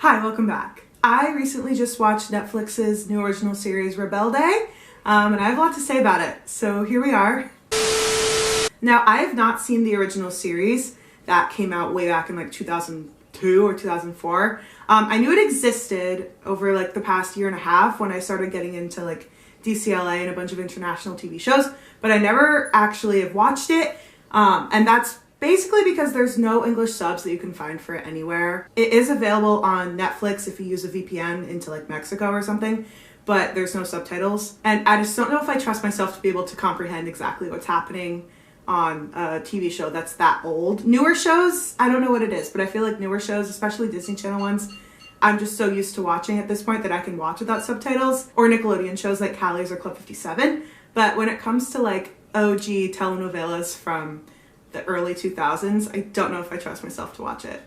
Hi, welcome back. I recently just watched Netflix's new original series, Rebelde, and I have a lot to say about it, so here we are. Now, I have not seen the original series that came out way back in like 2002 or 2004. I knew it existed over like the past year and a half when I started getting into like DCLA and a bunch of international TV shows, but I never actually have watched it, and that's basically because there's no English subs that you can find for it anywhere. It is available on Netflix if you use a VPN into like Mexico or something, but there's no subtitles. And I just don't know if I trust myself to be able to comprehend exactly what's happening on a TV show that's that old. Newer shows, I don't know what it is, but I feel like newer shows, especially Disney Channel ones, I'm just so used to watching at this point that I can watch without subtitles, or Nickelodeon shows like Callie's or Club 57. But when it comes to like OG telenovelas from the early 2000s, I don't know if I trust myself to watch it.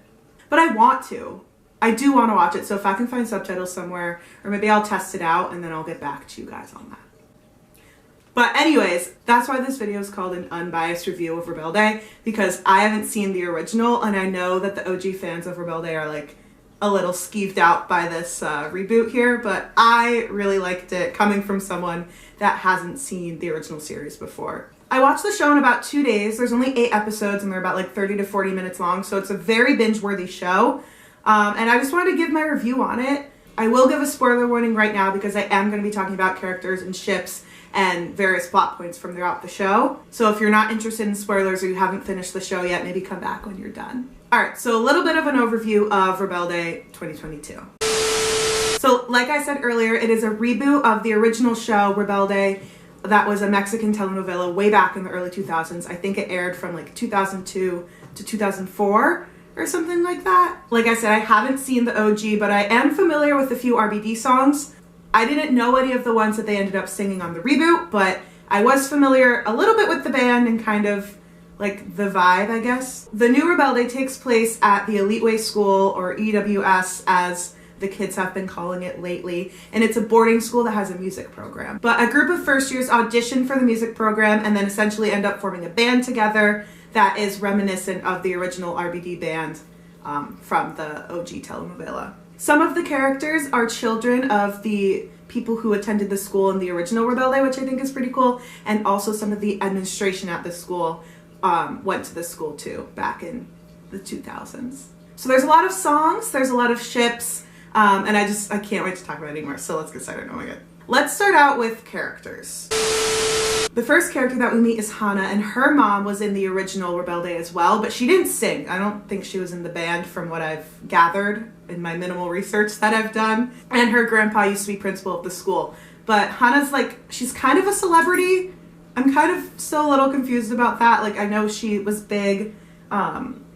But I want to. I do want to watch it, so if I can find subtitles somewhere, or maybe I'll test it out and then I'll get back to you guys on that. But anyways, that's why this video is called an unbiased review of Rebelde, because I haven't seen the original and I know that the OG fans of Rebelde are like a little skeeved out by this reboot here, but I really liked it coming from someone that hasn't seen the original series before. I watched the show in about 2 days. There's only 8 episodes and they're about like 30 to 40 minutes long, so it's a very binge-worthy show. And I just wanted to give my review on it. I will give a spoiler warning right now because I am going to be talking about characters and ships and various plot points from throughout the show. So if you're not interested in spoilers or you haven't finished the show yet, maybe come back when you're done. Alright, so a little bit of an overview of Rebelde 2022. So like I said earlier, it is a reboot of the original show, Rebelde. That was a Mexican telenovela way back in the early 2000s. I think it aired from like 2002 to 2004 or something like that. Like I said, I haven't seen the OG, but I am familiar with a few RBD songs. I didn't know any of the ones that they ended up singing on the reboot, but I was familiar a little bit with the band and kind of like the vibe, I guess. The new Rebelde takes place at the Elite Way School, or EWS as the kids have been calling it lately, and it's a boarding school that has a music program. But a group of first years audition for the music program and then essentially end up forming a band together that is reminiscent of the original RBD band from the OG telenovela. Some of the characters are children of the people who attended the school in the original Rebelde, which I think is pretty cool, and also some of the administration at the school went to the school too back in the 2000s. So there's a lot of songs, there's a lot of ships, and I can't wait to talk about it anymore, so let's get started. Oh my god. Let's start out with characters. The first character that we meet is Hannah, and her mom was in the original Rebelde as well, but she didn't sing. I don't think she was in the band from what I've gathered in my minimal research that I've done. And her grandpa used to be principal of the school. But Hannah's like, she's kind of a celebrity. I'm kind of still a little confused about that. Like, I know she was big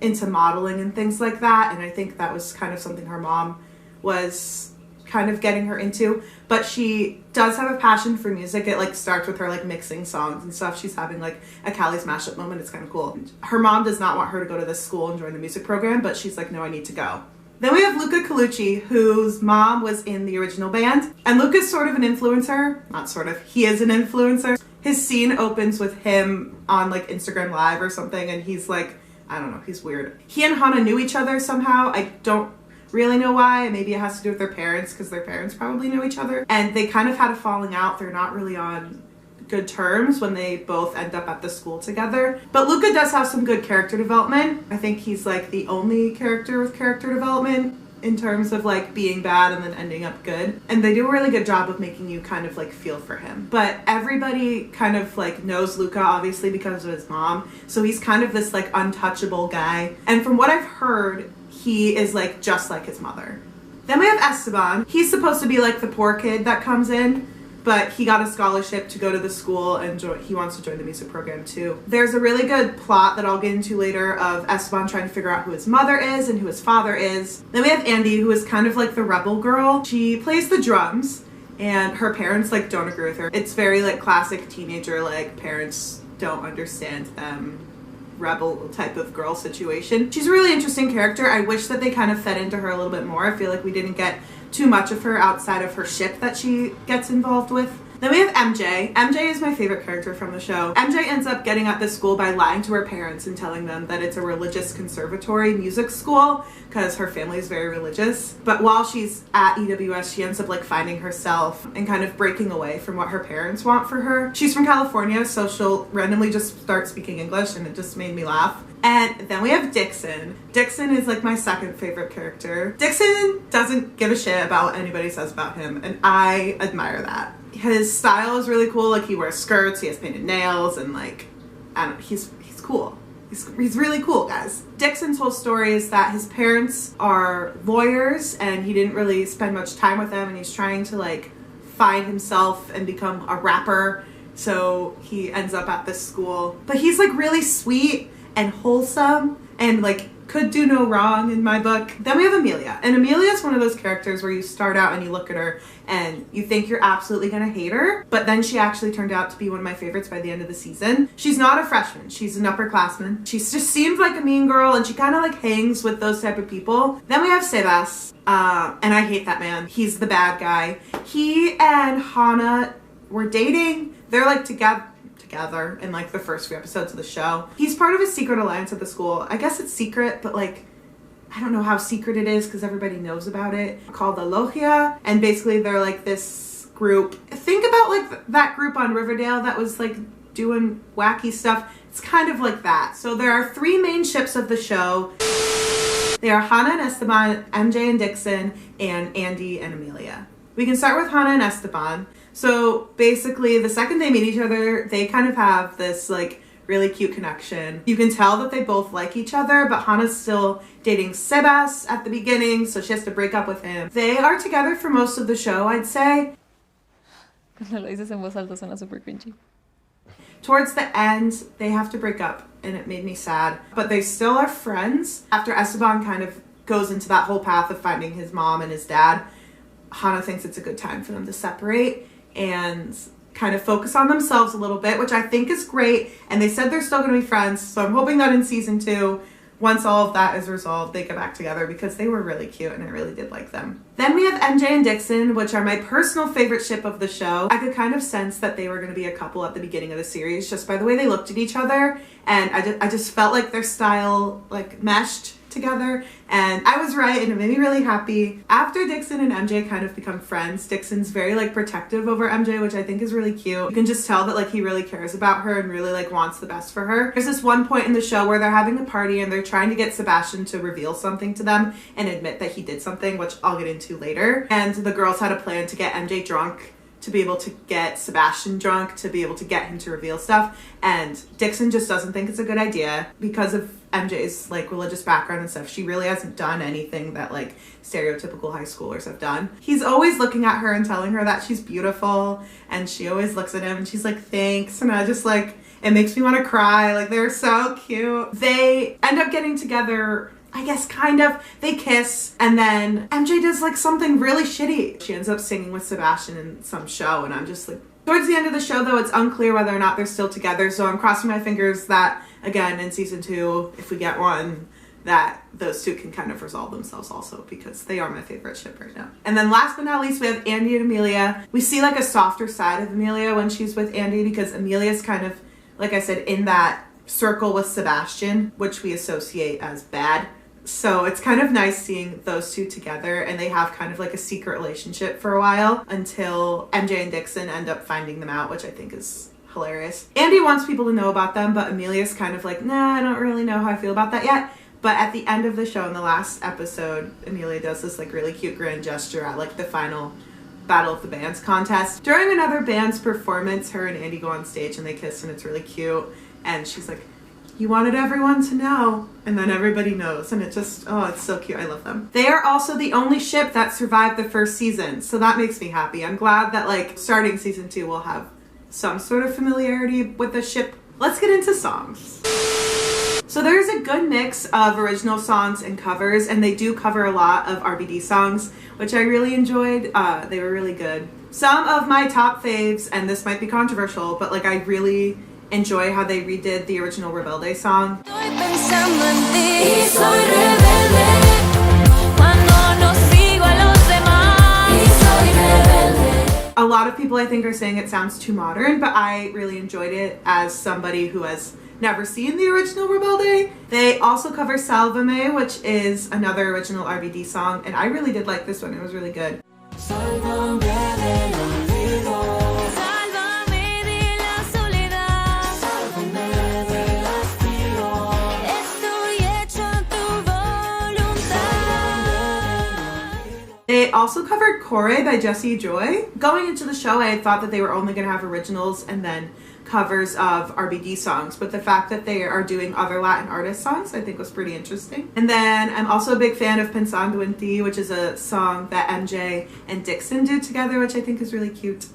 into modeling and things like that, and I think that was kind of something her mom was kind of getting her into, but she does have a passion for music. It like starts with her like mixing songs and stuff. She's having like a Callie's mashup moment. It's kind of cool. Her mom does not want her to go to this school and join the music program, but she's like, no, I need to go. Then we have Luca Colucci, whose mom was in the original band, and Luca's sort of an influencer. Not sort of, he is an influencer. His scene opens with him on like Instagram Live or something, and he's like, I don't know, he's weird. He and Hannah knew each other somehow. I don't really know why. Maybe it has to do with their parents, because their parents probably know each other. And they kind of had a falling out. They're not really on good terms when they both end up at the school together. But Luca does have some good character development. I think he's like the only character with character development in terms of like being bad and then ending up good. And they do a really good job of making you kind of like feel for him. But everybody kind of like knows Luca obviously because of his mom. So he's kind of this like untouchable guy. And from what I've heard, he is like just like his mother. Then we have Esteban. He's supposed to be like the poor kid that comes in, but he got a scholarship to go to the school and he wants to join the music program too. There's a really good plot that I'll get into later of Esteban trying to figure out who his mother is and who his father is. Then we have Andy, who is kind of like the rebel girl. She plays the drums and her parents like don't agree with her. It's very like classic teenager, like parents don't understand them, rebel type of girl situation. She's a really interesting character. I wish that they kind of fed into her a little bit more. I feel like we didn't get too much of her outside of her ship that she gets involved with. Then we have MJ. MJ is my favorite character from the show. MJ ends up getting at this school by lying to her parents and telling them that it's a religious conservatory music school because her family is very religious. But while she's at EWS, she ends up like finding herself and kind of breaking away from what her parents want for her. She's from California, so she'll randomly just start speaking English, and it just made me laugh. And then we have Dixon. Dixon is like my second favorite character. Dixon doesn't give a shit about what anybody says about him, and I admire that. His style is really cool. Like, he wears skirts, he has painted nails, and like, I don't know, he's cool. He's really cool, guys. Dixon's whole story is that his parents are lawyers and he didn't really spend much time with them, and he's trying to like find himself and become a rapper. So he ends up at this school. But he's like really sweet and wholesome and like could do no wrong in my book. Then we have Amelia. And Amelia is one of those characters where you start out and you look at her and you think you're absolutely gonna hate her, but then she actually turned out to be one of my favorites by the end of the season. She's not a freshman, she's an upperclassman. She just seems like a mean girl, and she kind of like hangs with those type of people. Then we have Sebas, and I hate that man. He's the bad guy. He and Hana were dating. They're like together in like the first few episodes of the show. He's part of a secret alliance at the school. I guess it's secret, but like, I don't know how secret it is because everybody knows about it, called the Logia. And basically they're like this group. Think about like that group on Riverdale that was like doing wacky stuff. It's kind of like that. So there are three main ships of the show. They are Hana and Esteban, MJ and Dixon, and Andy and Amelia. We can start with Hana and Esteban. So basically the second they meet each other, they kind of have this like really cute connection. You can tell that they both like each other, but Hana's still dating Sebas at the beginning, so she has to break up with him. They are together for most of the show, I'd say. Cuando lo dices en voz alta suena super cringy. Towards the end, they have to break up, and it made me sad. But they still are friends. After Esteban kind of goes into that whole path of finding his mom and his dad, Hana thinks it's a good time for them to separate and kind of focus on themselves a little bit, which I think is great. And they said they're still going to be friends, so I'm hoping that in season 2, once all of that is resolved, they get back together because they were really cute and I really did like them. Then we have MJ and Dixon, which are my personal favorite ship of the show. I could kind of sense that they were going to be a couple at the beginning of the series just by the way they looked at each other, and I just felt like their style like meshed together, and I was right, and it made me really happy. After Dixon and MJ kind of become friends, Dixon's very like protective over MJ, which I think is really cute. You can just tell that like he really cares about her and really like wants the best for her. There's this one point in the show where they're having a party and they're trying to get Sebastian to reveal something to them and admit that he did something, which I'll get into later. And the girls had a plan to get MJ drunk, to be able to get Sebastian drunk, to be able to get him to reveal stuff. And Dixon just doesn't think it's a good idea because of MJ's like religious background and stuff. She really hasn't done anything that like stereotypical high schoolers have done. He's always looking at her and telling her that she's beautiful, and she always looks at him and she's like, thanks. And I just like, it makes me want to cry. Like, they're so cute. They end up getting together, I guess, kind of. They kiss, and then MJ does like something really shitty. She ends up singing with Sebastian in some show, and I'm just like, towards the end of the show though, it's unclear whether or not they're still together, so I'm crossing my fingers that, again, in season 2, if we get one, that those two can kind of resolve themselves also, because they are my favorite ship right now. And then last but not least, we have Andy and Amelia. We see like a softer side of Amelia when she's with Andy, because Amelia's kind of, like I said, in that circle with Sebastian, which we associate as bad. So it's kind of nice seeing those two together, and they have kind of like a secret relationship for a while until MJ and Dixon end up finding them out, which I think is hilarious. Andy wants people to know about them, but Amelia's kind of like, nah, I don't really know how I feel about that yet. But at the end of the show, in the last episode, Amelia does this like really cute grand gesture at like the final Battle of the Bands contest. During another band's performance, her and Andy go on stage and they kiss, and it's really cute. And she's like, you wanted everyone to know, and then everybody knows, and it just, oh, it's so cute. I love them. They are also the only ship that survived the first season, so that makes me happy. I'm glad that like starting season 2 we'll have some sort of familiarity with the ship. Let's get into songs. So there's a good mix of original songs and covers, and they do cover a lot of RBD songs, which I really enjoyed. They were really good. Some of my top faves, and this might be controversial, but like I really enjoy how they redid the original Rebelde song. A lot of people I think are saying it sounds too modern, but I really enjoyed it as somebody who has never seen the original Rebelde. They also cover Salvame, which is another original RBD song, and I really did like this one. It was really good. They also covered Corre by Jessie Joy. Going into the show, I had thought that they were only going to have originals and then covers of RBD songs, but the fact that they are doing other Latin artist songs I think was pretty interesting. And then I'm also a big fan of Pensando en Ti, which is a song that MJ and Dixon do together, which I think is really cute.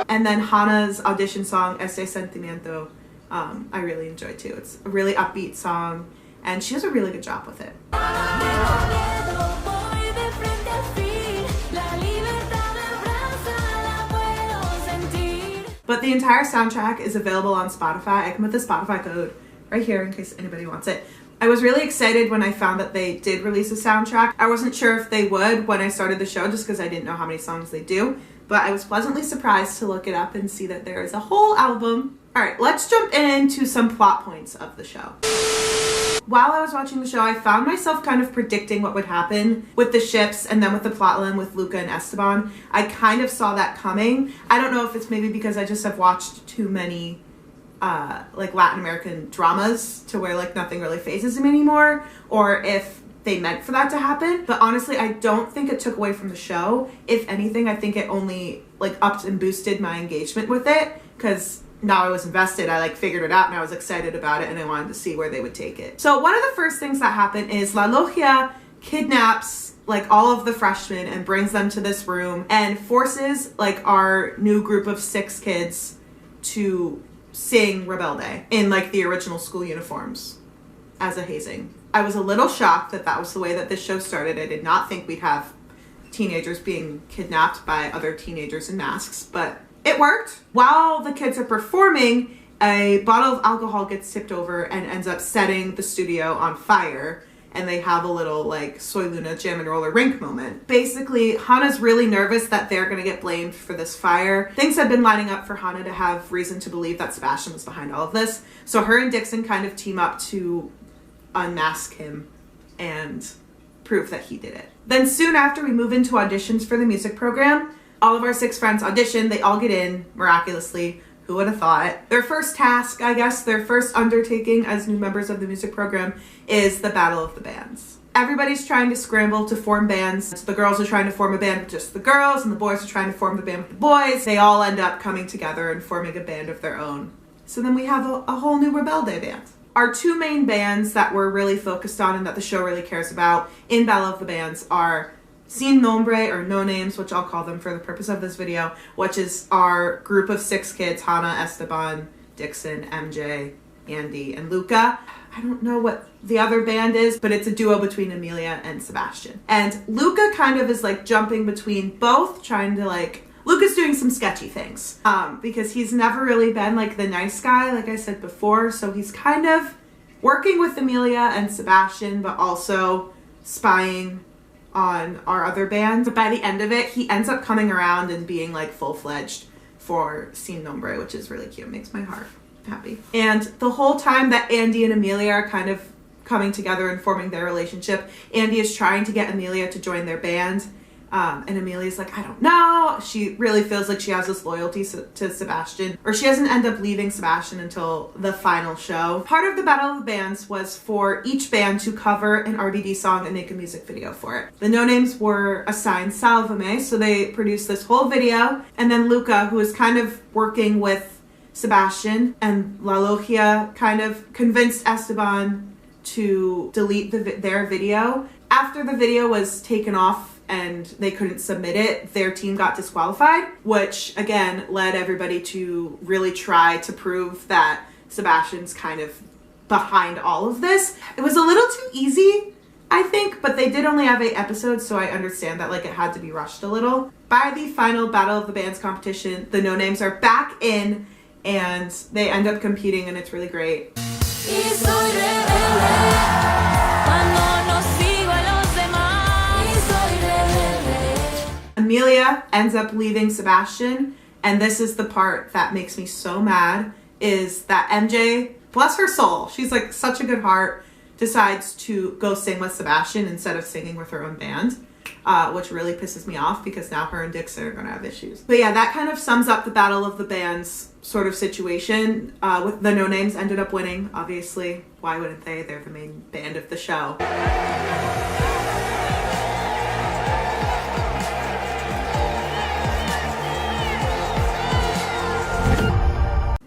And then Hana's audition song, Ese Sentimiento, I really enjoyed too. It's a really upbeat song, and she does a really good job with it. But the entire soundtrack is availavailable on Spotify. I can put the Spotify code right here in case anybody wants it. I was really excited when I found that they did release a soundtrack. I wasn't sure if they would when I started the show just because I didn't know how many songs they do, but I was pleasantly surprised to look it up and see that there is a whole album. All right, let's jump into some plot points of the show. While I was watching the show, I found myself kind of predicting what would happen with the ships and then with the plotline with Luca and Esteban. I kind of saw that coming. I don't know if it's maybe because I just have watched too many like Latin American dramas to where like nothing really phases me anymore, or if they meant for that to happen. But honestly, I don't think it took away from the show. If anything, I think it only like upped and boosted my engagement with it, because now I was invested. I like figured it out and I was excited about it and I wanted to see where they would take it. So one of the first things that happen is La Logia kidnaps like all of the freshmen and brings them to this room and forces like our new group of 6 kids to sing Rebelde in like the original school uniforms as a hazing. I was a little shocked that that was the way that this show started. I did not think we'd have teenagers being kidnapped by other teenagers in masks, but it worked. While the kids are performing, a bottle of alcohol gets tipped over and ends up setting the studio on fire, and they have a little like Soy Luna jam and roller rink moment. Basically, Hana's really nervous that they're gonna get blamed for this fire. Things have been lining up for Hana to have reason to believe that Sebastian was behind all of this, so her and Dixon kind of team up to unmask him and prove that he did it. Then soon after, we move into auditions for the music program. All of our 6 friends audition, they all get in, miraculously. Who would have thought? Their first task, I guess, their first undertaking as new members of the music program is the Battle of the Bands. Everybody's trying to scramble to form bands. So the girls are trying to form a band with just the girls, and the boys are trying to form the band with the boys. They all end up coming together and forming a band of their own. So then we have a whole new Rebelde band. Our 2 main bands that we're really focused on and that the show really cares about in Battle of the Bands are Sin Nombre, or No Names, which I'll call them for the purpose of this video, which is our group of 6 kids: Hana, Esteban, Dixon, MJ, Andy, and Luca. I don't know what the other band is, but it's a duo between Emilia and Sebastian. And Luca kind of is like jumping between both, trying to like, Luca's doing some sketchy things because he's never really been like the nice guy, like I said before. So he's kind of working with Emilia and Sebastian, but also spying on our other band. But by the end of it, he ends up coming around and being like full-fledged for Sin Nombre, which is really cute. It makes my heart happy. And the whole time that Andy and Emilia are kind of coming together and forming their relationship, Andy is trying to get Emilia to join their band. And Emilia's like, I don't know. She really feels like she has this loyalty to Sebastian, or she doesn't end up leaving Sebastian until the final show. Part of the Battle of the Bands was for each band to cover an RBD song and make a music video for it. The No Names were assigned Salvame, so they produced this whole video. And then Luca, who is kind of working with Sebastian, and La Logia kind of convinced Esteban to delete their video. After the video was taken off and they couldn't submit it, their team got disqualified, which again led everybody to really try to prove that Sebastian's kind of behind all of this. It was a little too easy, I think, but they did only have 8 episodes, so I understand that like it had to be rushed a little. By the final Battle of the Bands competition, the No Names are back in and they end up competing, and it's really great. Amelia ends up leaving Sebastian, and this is the part that makes me so mad, is that MJ, bless her soul, she's like such a good heart, decides to go sing with Sebastian instead of singing with her own band, which really pisses me off because now her and Dixon are going to have issues. But yeah, that kind of sums up the battle of the bands sort of situation. With the No Names ended up winning, obviously. Why wouldn't they? They're the main band of the show.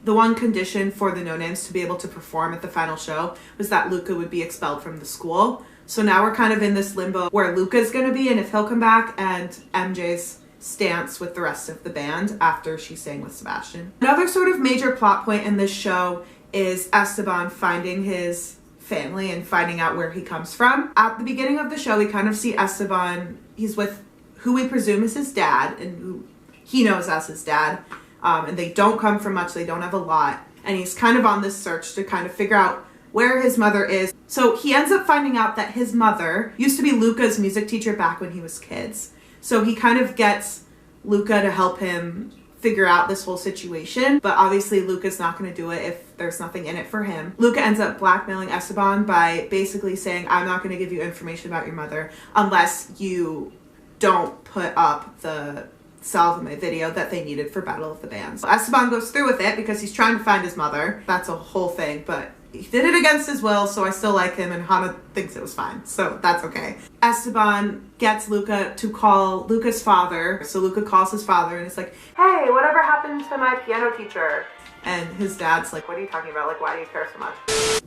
The one condition for the No Names to be able to perform at the final show was that Luca would be expelled from the school. So now we're kind of in this limbo where Luca's going to be and if he'll come back, and MJ's stance with the rest of the band after she sang with Sebastian. Another sort of major plot point in this show is Esteban finding his family and finding out where he comes from. At the beginning of the show, we kind of see Esteban, he's with who we presume is his dad and who he knows as his dad. And they don't come from much, they don't have a lot. And he's kind of on this search to kind of figure out where his mother is. So he ends up finding out that his mother used to be Luca's music teacher back when he was kids. So he kind of gets Luca to help him figure out this whole situation. But obviously Luca's not going to do it if there's nothing in it for him. Luca ends up blackmailing Esteban by basically saying, I'm not going to give you information about your mother unless you don't put up the Salvame video that they needed for Battle of the Bands. Esteban goes through with it because he's trying to find his mother. That's a whole thing, but he did it against his will, so I still like him, and Hana thinks it was fine, so that's okay. Esteban gets Luca to call Luca's father, so Luca calls his father and it's like, hey, whatever happened to my piano teacher? And his dad's like, what are you talking about? Like, why do you care so much?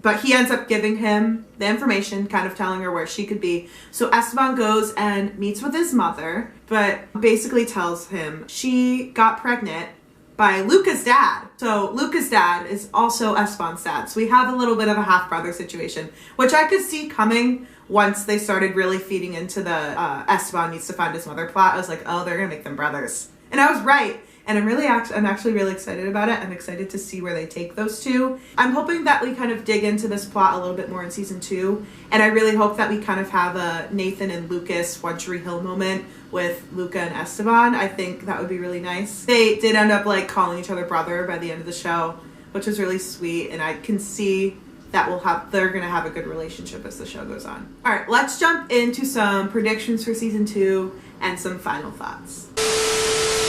But he ends up giving him the information, kind of telling her where she could be. So Esteban goes and meets with his mother, but basically tells him she got pregnant by Luca's dad. So Luca's dad is also Esteban's dad. So we have a little bit of a half-brother situation, which I could see coming once they started really feeding into the Esteban needs to find his mother plot. I was like, oh, they're gonna make them brothers. And I was right. And I'm actually really excited about it. I'm excited to see where they take those two. I'm hoping that we kind of dig into this plot a little bit more in season 2. And I really hope that we kind of have a Nathan and Lucas One Tree Hill moment with Luca and Esteban. I think that would be really nice. They did end up like calling each other brother by the end of the show, which was really sweet. And I can see that they're gonna have a good relationship as the show goes on. All right, let's jump into some predictions for season 2 and some final thoughts.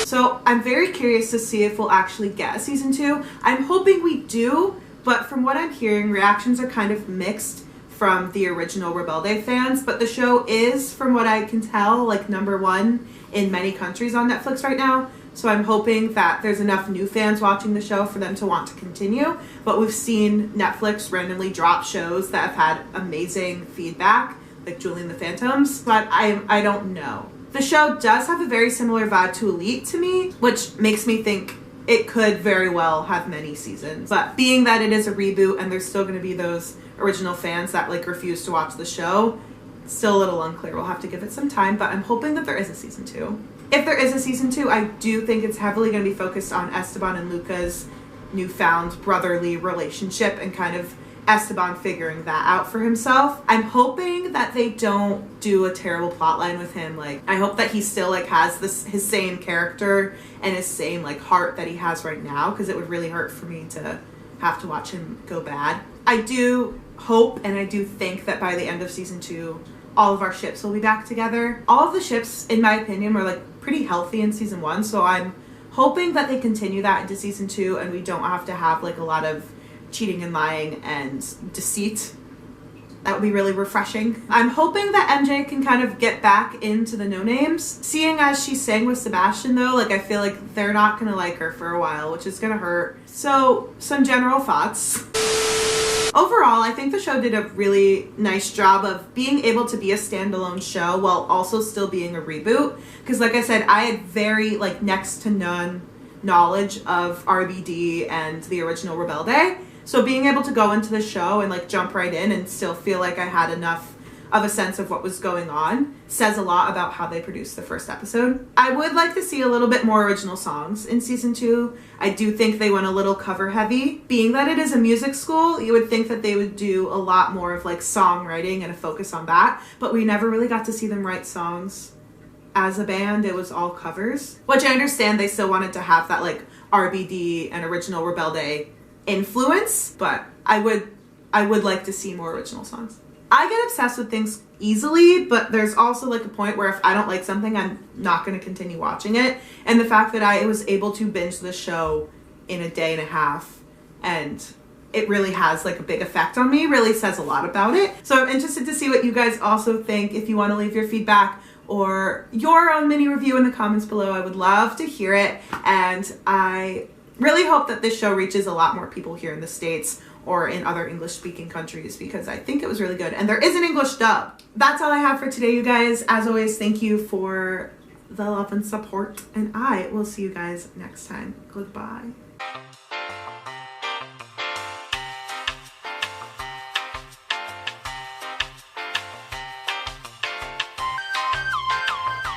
So I'm very curious to see if we'll actually get a season 2. I'm hoping we do, but from what I'm hearing, reactions are kind of mixed from the original Rebelde fans, but the show is, from what I can tell, like #1 in many countries on Netflix right now. So I'm hoping that there's enough new fans watching the show for them to want to continue. But we've seen Netflix randomly drop shows that have had amazing feedback, like Julie and the Phantoms, but I don't know. The show does have a very similar vibe to Elite to me, which makes me think it could very well have many seasons. But being that it is a reboot and there's still going to be those original fans that like refuse to watch the show, it's still a little unclear. We'll have to give it some time, but I'm hoping that there is a season 2. If there is a season 2, I do think it's heavily going to be focused on Esteban and Luca's newfound brotherly relationship and kind of Esteban figuring that out for himself. I'm hoping that they don't do a terrible plotline with him. Like, I hope that he still like has his same character and his same like heart that he has right now, because it would really hurt for me to have to watch him go bad. I do hope and I do think that by the end of season 2, all of our ships will be back together. All of the ships, in my opinion, were like pretty healthy in season 1, so I'm hoping that they continue that into season 2 and we don't have to have like a lot of cheating and lying and deceit. That would be really refreshing. I'm hoping that MJ can kind of get back into the No Names. Seeing as she sang with Sebastian though, like I feel like they're not gonna like her for a while, which is gonna hurt. So some general thoughts. Overall, I think the show did a really nice job of being able to be a standalone show while also still being a reboot. Because like I said, I had very like next to none knowledge of RBD and the original Rebelde. So being able to go into the show and like jump right in and still feel like I had enough of a sense of what was going on says a lot about how they produced the first episode. I would like to see a little bit more original songs in season 2. I do think they went a little cover heavy. Being that it is a music school, you would think that they would do a lot more of like songwriting and a focus on that, but we never really got to see them write songs as a band, it was all covers, which I understand they still wanted to have that like RBD and original Rebelde influence, but I would like to see more original songs. I get obsessed with things easily, but there's also like a point where if I don't like something, I'm not going to continue watching it. And the fact that I was able to binge the show in a day and a half and it really has like a big effect on me really says a lot about it. So I'm interested to see what you guys also think. If you want to leave your feedback or your own mini review in the comments below, I would love to hear it. And I really hope that this show reaches a lot more people here in the States or in other English-speaking countries, because I think it was really good. And there is an English dub. That's all I have for today, you guys. As always, thank you for the love and support, and I will see you guys next time. Goodbye.